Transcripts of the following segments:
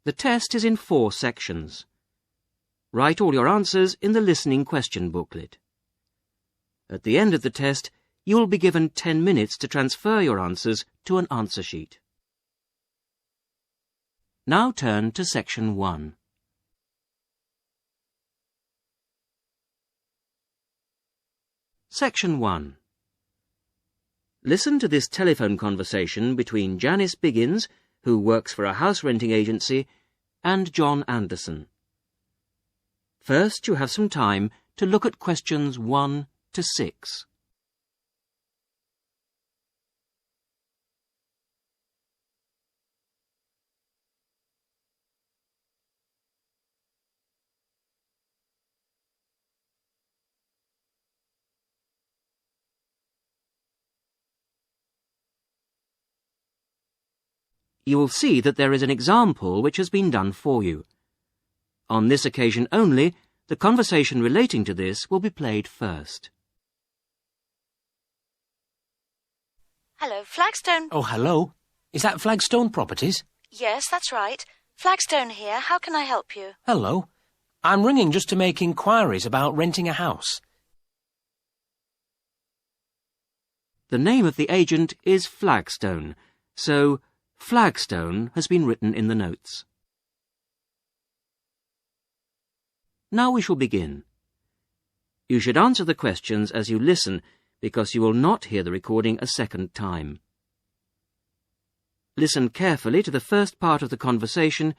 The test is in 4 sections. Write all your answers in the listening question booklet. At the end of the test, you will be given 10 minutes to transfer your answers to an answer sheet. Now turn to Section 1. Section 1. Listen to this telephone conversation between Janice Biggins, who works for a house renting agency, and John Anderson. First, you have some time to look at questions 1 to 6. You will see that there is an example which has been done for you. On this occasion only, the conversation relating to this will be played first. Hello, Flagstone. Oh, hello. Is that Flagstone Properties? Yes, that's right. Flagstone here. How can I help you? Hello. I'm ringing just to make inquiries about renting a house. The name of the agent is Flagstone, so Flagstone has been written in the notes. Now we shall begin. You should answer the questions as you listen, because you will not hear the recording a second time. Listen carefully to the first part of the conversation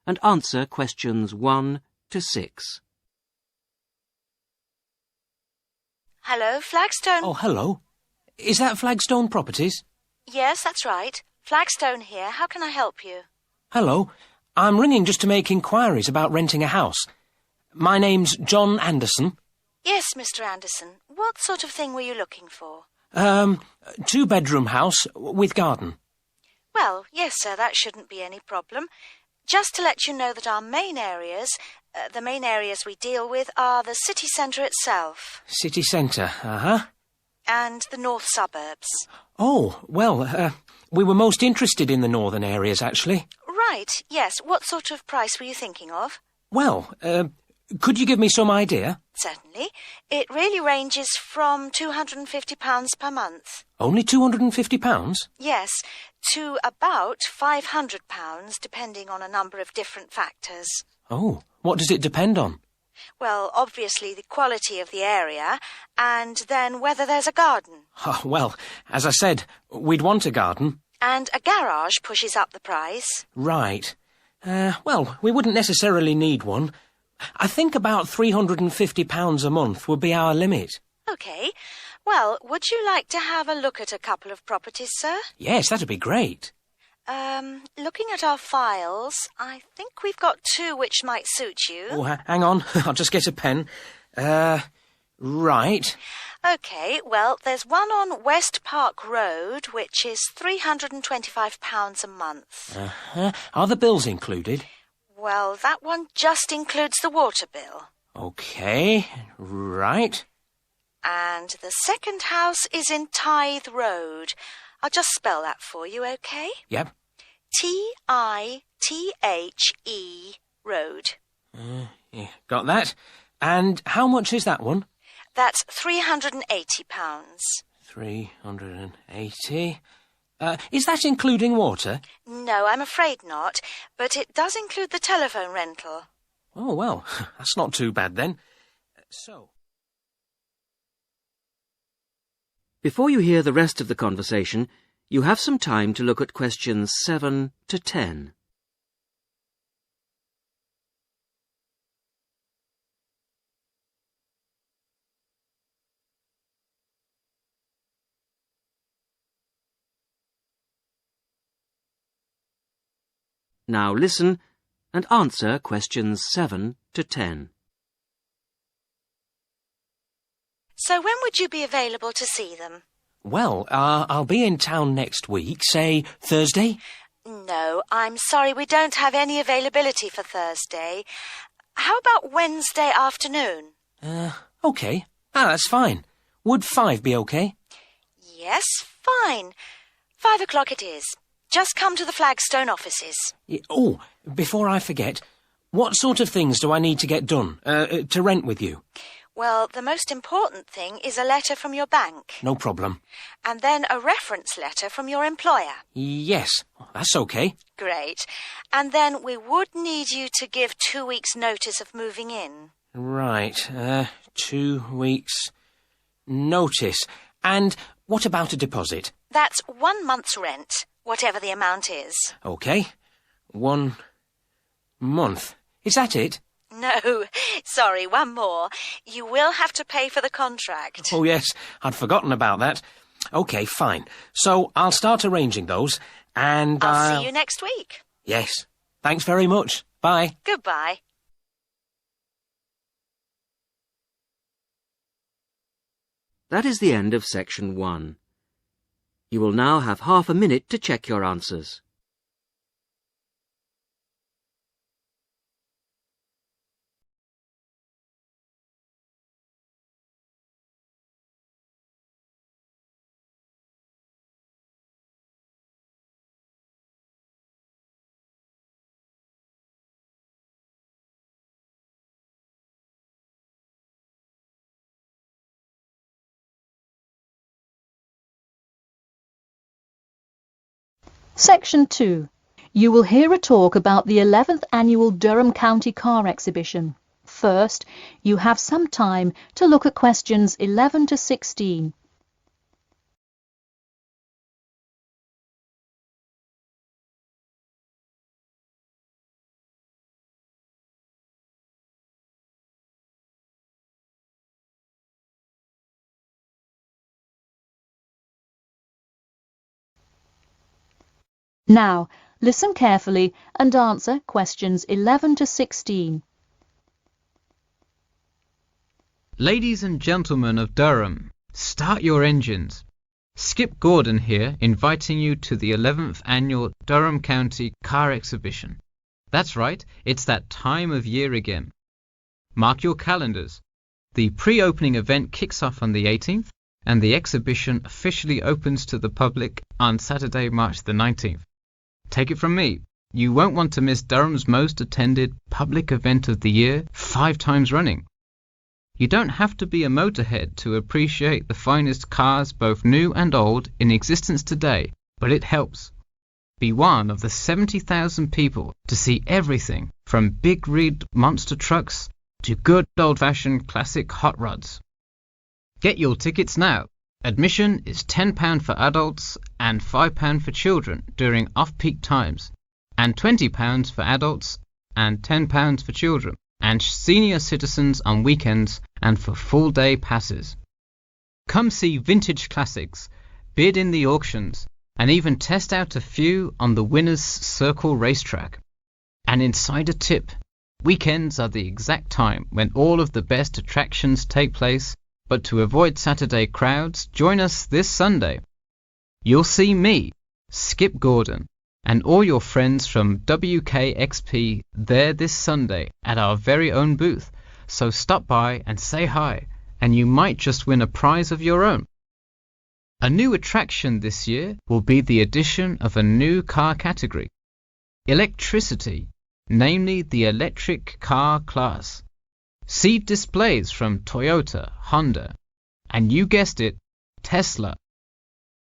and answer questions 1 to 6. Hello, Flagstone. Oh, hello. Is that Flagstone Properties? Yes, that's right. Flagstone here. How can I help you? Hello. I'm ringing just to make inquiries about renting a house. My name's John Anderson. Yes, Mr. Anderson. What sort of thing were you looking for? 2-bedroom house with garden. Well, yes, sir, that shouldn't be any problem. Just to let you know that our main areas, the main areas we deal with are the city centre itself. City centre, uh-huh. And the north suburbs. Oh, well, we were most interested in the northern areas, actually. Right, yes. What sort of price were you thinking of? Well, could you give me some idea? Certainly. It really ranges from £250 per month. Only £250? Yes, to about £500, depending on a number of different factors. Oh, what does it depend on? Well, obviously the quality of the area, and then whether there's a garden. Oh, well, as I said, we'd want a garden. And a garage pushes up the price. Right. Well, we wouldn't necessarily need one. I think about £350 a month would be our limit. OK. Well, would you like to have a look at a couple of properties, sir? Yes, that'd be great. Looking at our files, I think we've got 2 which might suit you. Oh, hang on. I'll just get a pen. Right. OK, well, there's one on West Park Road, which is £325 a month. Uh-huh. Are the bills included? Well, that one just includes the water bill. OK, right. And the second house is in Tithe Road. I'll just spell that for you, OK? Yep. Tithe Road. Yeah, got that. And how much is that one? That's £380. 380. Is that including water? No, I'm afraid not, but it does include the telephone rental. Oh, well, that's not too bad then. So... Before you hear the rest of the conversation, you have some time to look at questions 7 to 10. Now listen and answer questions 7 to 10. So when would you be available to see them? Well, I'll be in town next week, say Thursday. No, I'm sorry, we don't have any availability for Thursday. How about Wednesday afternoon? OK. That's fine. Would 5 be OK? Yes, fine. 5 o'clock it is. Just come to the Flagstone offices. Oh, before I forget, what sort of things do I need to get done, to rent with you? Well, the most important thing is a letter from your bank. No problem. And then a reference letter from your employer. Yes, that's okay. Great. And then we would need you to give 2 weeks' notice of moving in. Right, 2 weeks' notice. And what about a deposit? That's 1 month's rent, whatever the amount is. Okay, 1 month. Is that it? No, sorry, one more. You will have to pay for the contract. Oh, yes, I'd forgotten about that. OK, fine. So I'll start arranging those, and I'll see you next week. Yes. Thanks very much. Bye. Goodbye. That is the end of section 1. You will now have half a minute to check your answers. Section 2. You will hear a talk about the 11th Annual Durham County Car Exhibition. First, you have some time to look at questions 11 to 16. Now, listen carefully and answer questions 11 to 16. Ladies and gentlemen of Durham, start your engines. Skip Gordon here, inviting you to the 11th Annual Durham County Car Exhibition. That's right, it's that time of year again. Mark your calendars. The pre-opening event kicks off on the 18th, and the exhibition officially opens to the public on Saturday, March the 19th. Take it from me, you won't want to miss Durham's most attended public event of the year 5 times running. You don't have to be a motorhead to appreciate the finest cars, both new and old, in existence today, but it helps. Be one of the 70,000 people to see everything from big rig monster trucks to good old-fashioned classic hot rods. Get your tickets now. Admission is £10 for adults and £5 for children during off-peak times, and £20 for adults and £10 for children, and senior citizens on weekends and for full-day passes. Come see vintage classics, bid in the auctions, and even test out a few on the Winners' Circle racetrack. An insider tip: weekends are the exact time when all of the best attractions take place, but to avoid Saturday crowds, join us this Sunday. You'll see me, Skip Gordon, and all your friends from WKXP there this Sunday at our very own booth, so stop by and say hi, and you might just win a prize of your own. A new attraction this year will be the addition of a new car category, electricity, namely the electric car class. See displays from Toyota, Honda, and you guessed it, Tesla.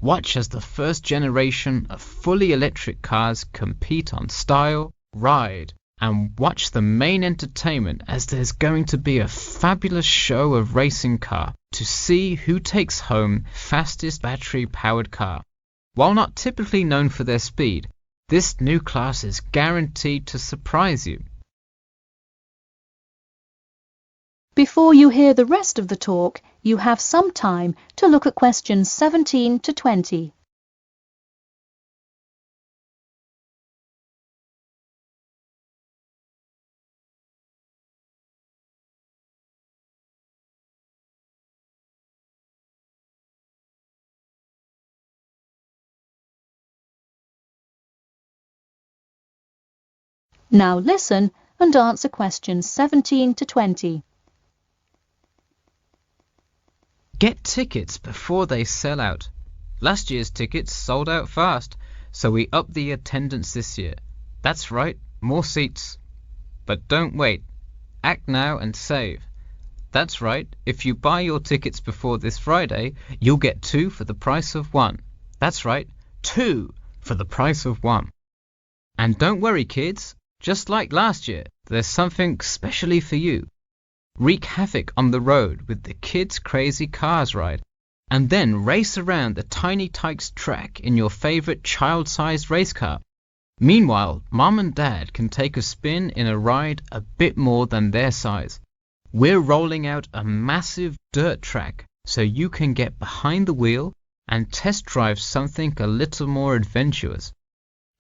Watch as the first generation of fully electric cars compete on style, ride, and watch the main entertainment as there's going to be a fabulous show of racing car to see who takes home fastest battery-powered car. While not typically known for their speed, this new class is guaranteed to surprise you. Before you hear the rest of the talk, you have some time to look at questions 17 to 20. Now listen and answer questions 17 to 20. Get tickets before they sell out. Last year's tickets sold out fast, so we upped the attendance this year. That's right, more seats. But don't wait. Act now and save. That's right, if you buy your tickets before this Friday, you'll get 2 for the price of 1. That's right, 2 for the price of 1. And don't worry, kids. Just like last year, there's something specially for you. Wreak havoc on the road with the Kids Crazy Cars ride, and then race around the Tiny Tykes track in your favourite child-sized race car. Meanwhile, Mum and Dad can take a spin in a ride a bit more than their size. We're rolling out a massive dirt track so you can get behind the wheel and test drive something a little more adventurous.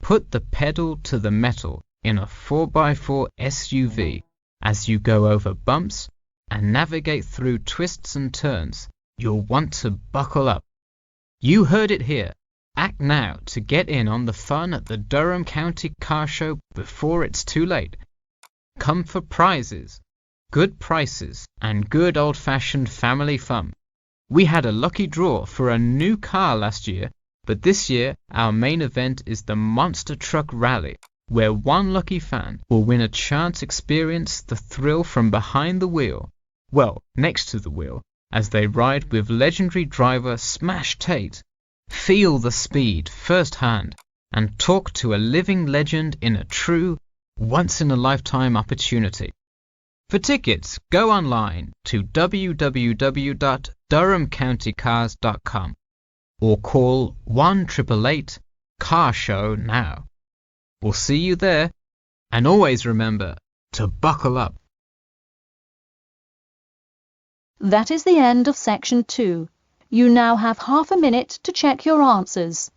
Put the pedal to the metal in a 4x4 SUV as you go over bumps and navigate through twists and turns. You'll want to buckle up. You heard it here. Act now to get in on the fun at the Durham County Car Show before it's too late. Come for prizes, good prices, and good old-fashioned family fun. We had a lucky draw for a new car last year, but this year our main event is the Monster Truck Rally, where one lucky fan will win a chance to experience the thrill from behind the wheel, well, next to the wheel, as they ride with legendary driver Smash Tate. Feel the speed firsthand and talk to a living legend in a true, once-in-a-lifetime opportunity. For tickets, go online to www.durhamcountycars.com or call 1-888-CAR-SHOW now. We'll see you there, and always remember to buckle up. That is the end of section 2. You now have half a minute to check your answers.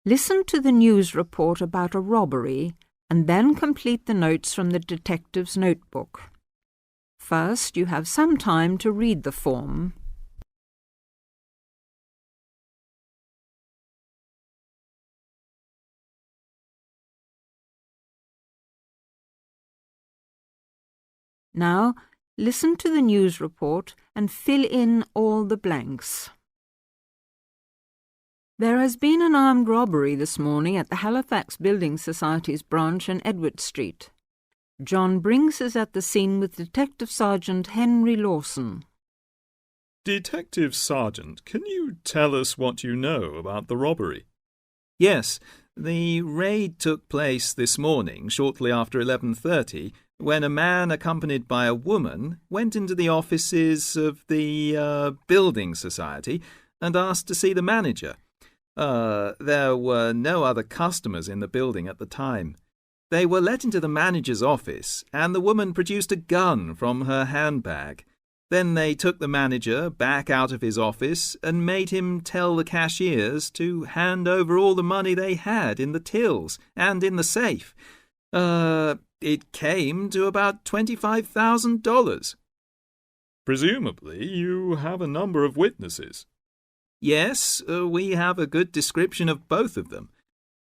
Listen to the news report about a robbery and then complete the notes from the detective's notebook. First, you have some time to read the form. Now, listen to the news report and fill in all the blanks. There has been an armed robbery this morning at the Halifax Building Society's branch on Edward Street. John Brinks is at the scene with Detective Sergeant Henry Lawson. Detective Sergeant, can you tell us what you know about the robbery? Yes, the raid took place this morning, shortly after 11:30, when a man accompanied by a woman went into the offices of the Building Society and asked to see the manager. There were no other customers in the building at the time. They were let into the manager's office, and the woman produced a gun from her handbag. Then they took the manager back out of his office and made him tell the cashiers to hand over all the money they had in the tills and in the safe. It came to about $25,000. Presumably you have a number of witnesses. Yes, we have a good description of both of them.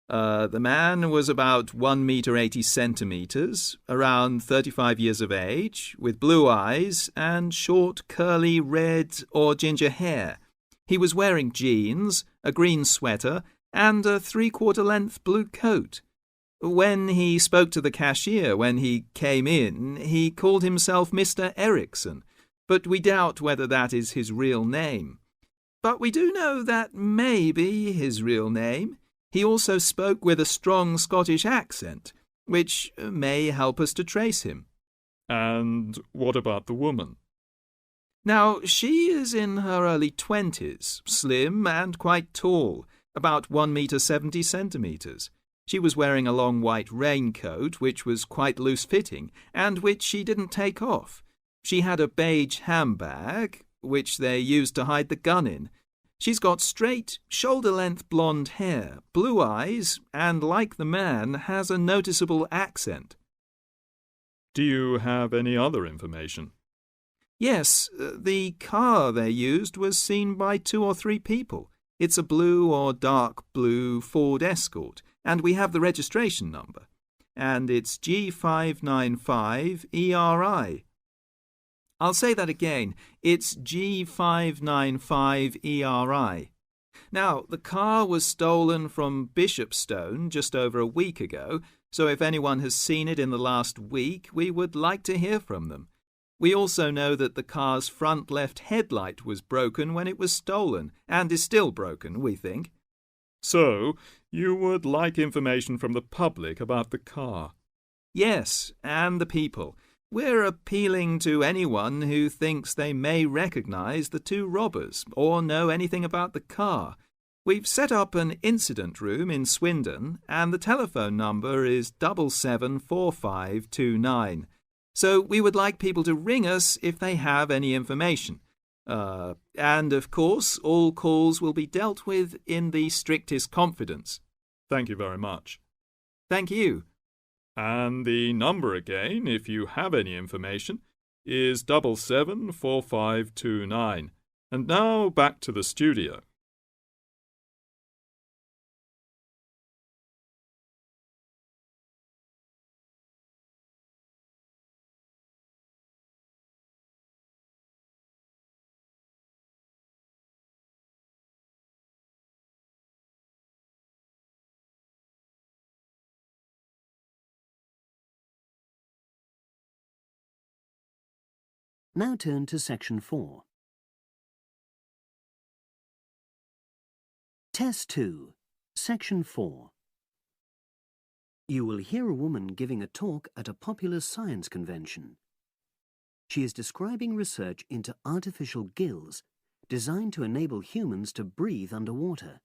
The man was about 1 meter 80 centimeters, around 35 years of age, with blue eyes and short, curly red or ginger hair. He was wearing jeans, a green sweater, and a 3/4 length blue coat. When he spoke to the cashier when he came in, he called himself Mr. Erickson, but we doubt whether that is his real name. But we do know that may be his real name. He also spoke with a strong Scottish accent, which may help us to trace him. And what about the woman? Now, she is in her early 20s, slim and quite tall, about 1 meter 70 centimeters. She was wearing a long white raincoat, which was quite loose-fitting, and which she didn't take off. She had a beige handbag, which they used to hide the gun in. She's got straight, shoulder-length blonde hair, blue eyes, and, like the man, has a noticeable accent. Do you have any other information? Yes, the car they used was seen by 2 or 3 people. It's a blue or dark blue Ford Escort, and we have the registration number. And it's G595ERI. I'll say that again. It's G595ERI. Now, the car was stolen from Bishopstone just over a week ago, so if anyone has seen it in the last week, we would like to hear from them. We also know that the car's front left headlight was broken when it was stolen, and is still broken, we think. So, you would like information from the public about the car? Yes, and the people. We're appealing to anyone who thinks they may recognise the 2 robbers or know anything about the car. We've set up an incident room in Swindon, and the telephone number is 774529. So we would like people to ring us if they have any information. And, of course, all calls will be dealt with in the strictest confidence. Thank you very much. Thank you. And the number again, if you have any information, is 774529. And now back to the studio. Now turn to Section 4. Test 2, Section 4. You will hear a woman giving a talk at a popular science convention. She is describing research into artificial gills designed to enable humans to breathe underwater.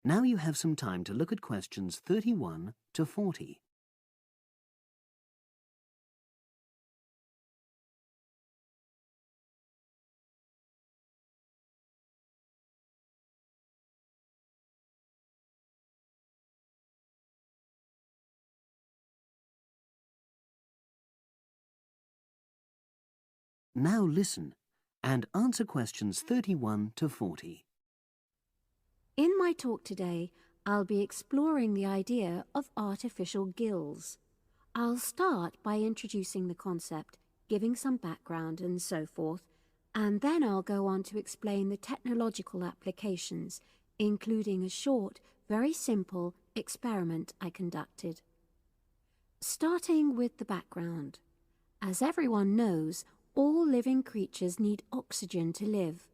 Now you have some time to look at questions 31 to 40. Now listen and answer questions 31 to 40. In my talk today, I'll be exploring the idea of artificial gills. I'll start by introducing the concept, giving some background and so forth, and then I'll go on to explain the technological applications, including a short, very simple experiment I conducted. Starting with the background. As everyone knows, all living creatures need oxygen to live.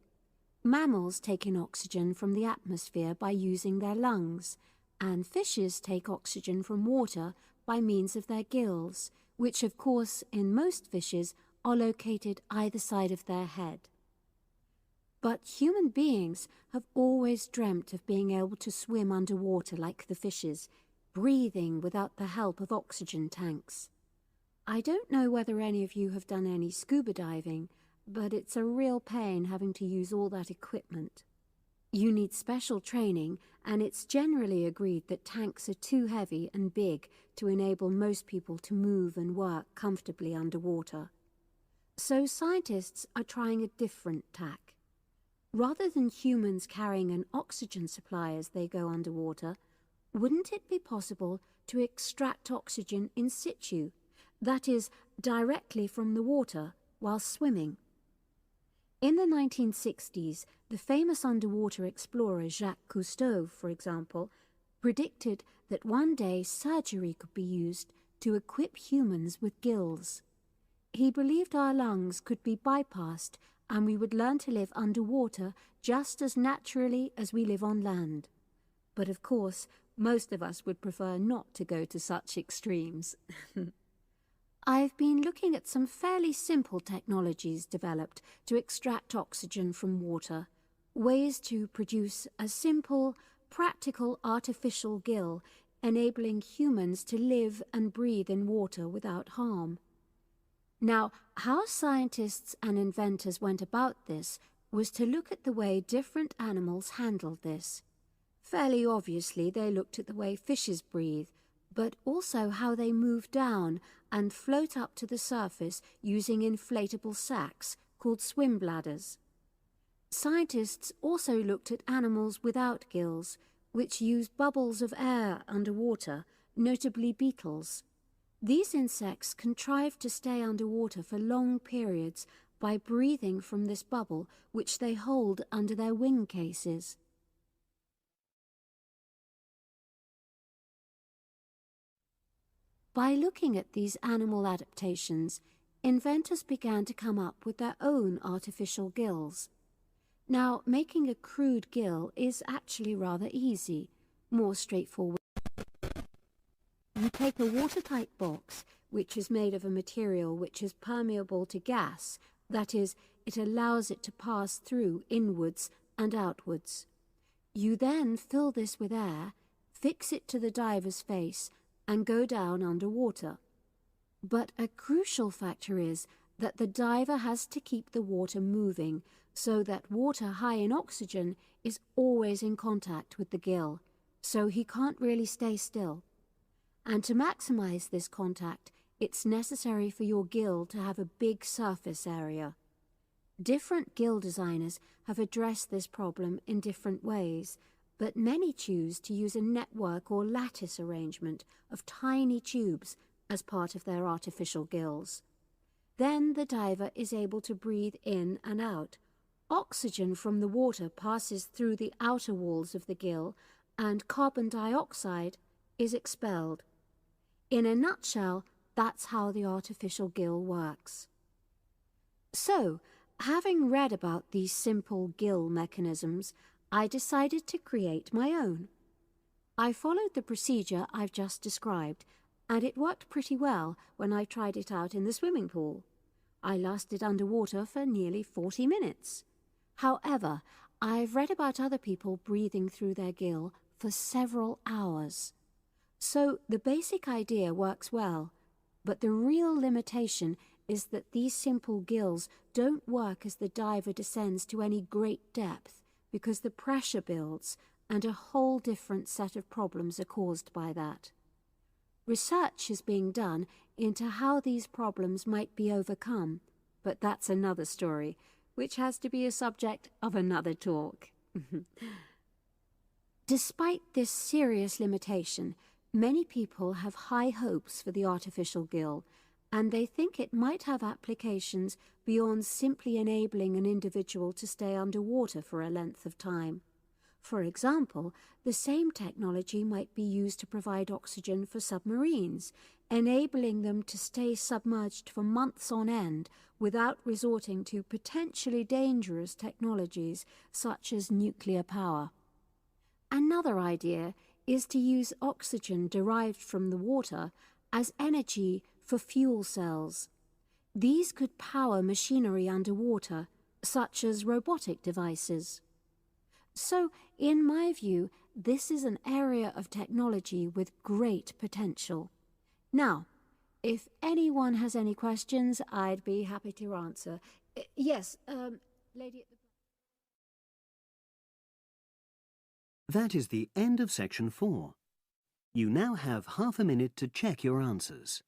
Mammals take in oxygen from the atmosphere by using their lungs, and fishes take oxygen from water by means of their gills, which of course in most fishes are located either side of their head. But human beings have always dreamt of being able to swim underwater like the fishes, breathing without the help of oxygen tanks. I don't know whether any of you have done any scuba diving, but it's a real pain having to use all that equipment. You need special training, and it's generally agreed that tanks are too heavy and big to enable most people to move and work comfortably underwater. So scientists are trying a different tack. Rather than humans carrying an oxygen supply as they go underwater, wouldn't it be possible to extract oxygen in situ? That is, directly from the water while swimming. In the 1960s, the famous underwater explorer Jacques Cousteau, for example, predicted that one day surgery could be used to equip humans with gills. He believed our lungs could be bypassed and we would learn to live underwater just as naturally as we live on land. But of course, most of us would prefer not to go to such extremes. I've been looking at some fairly simple technologies developed to extract oxygen from water, ways to produce a simple, practical artificial gill, enabling humans to live and breathe in water without harm. Now, how scientists and inventors went about this was to look at the way different animals handled this. Fairly obviously, they looked at the way fishes breathe, but also how they move down and float up to the surface using inflatable sacs called swim bladders. Scientists also looked at animals without gills, which use bubbles of air underwater, notably beetles. These insects contrive to stay underwater for long periods by breathing from this bubble, which they hold under their wing cases. By looking at these animal adaptations, inventors began to come up with their own artificial gills. Now, making a crude gill is actually rather easy, more straightforward. You take a watertight box, which is made of a material which is permeable to gas, that is, it allows it to pass through inwards and outwards. You then fill this with air, fix it to the diver's face, and go down underwater. But a crucial factor is that the diver has to keep the water moving so that water high in oxygen is always in contact with the gill, so he can't really stay still. And to maximize this contact, it's necessary for your gill to have a big surface area. Different gill designers have addressed this problem in different ways, but many choose to use a network or lattice arrangement of tiny tubes as part of their artificial gills. Then the diver is able to breathe in and out. Oxygen from the water passes through the outer walls of the gill, and carbon dioxide is expelled. In a nutshell, that's how the artificial gill works. So, having read about these simple gill mechanisms, I decided to create my own. I followed the procedure I've just described, and it worked pretty well when I tried it out in the swimming pool. I lasted underwater for nearly 40 minutes. However, I've read about other people breathing through their gill for several hours. So the basic idea works well, but the real limitation is that these simple gills don't work as the diver descends to any great depth, because the pressure builds and a whole different set of problems are caused by that. Research is being done into how these problems might be overcome, but that's another story, which has to be a subject of another talk. Despite this serious limitation, many people have high hopes for the artificial gill, and they think it might have applications beyond simply enabling an individual to stay underwater for a length of time. For example, the same technology might be used to provide oxygen for submarines, enabling them to stay submerged for months on end without resorting to potentially dangerous technologies such as nuclear power. Another idea is to use oxygen derived from the water as energy for fuel cells. These could power machinery underwater, such as robotic devices. So, in my view, this is an area of technology with great potential. Now, if anyone has any questions, I'd be happy to answer. Yes, lady at the... That is the end of section 4. You now have half a minute to check your answers.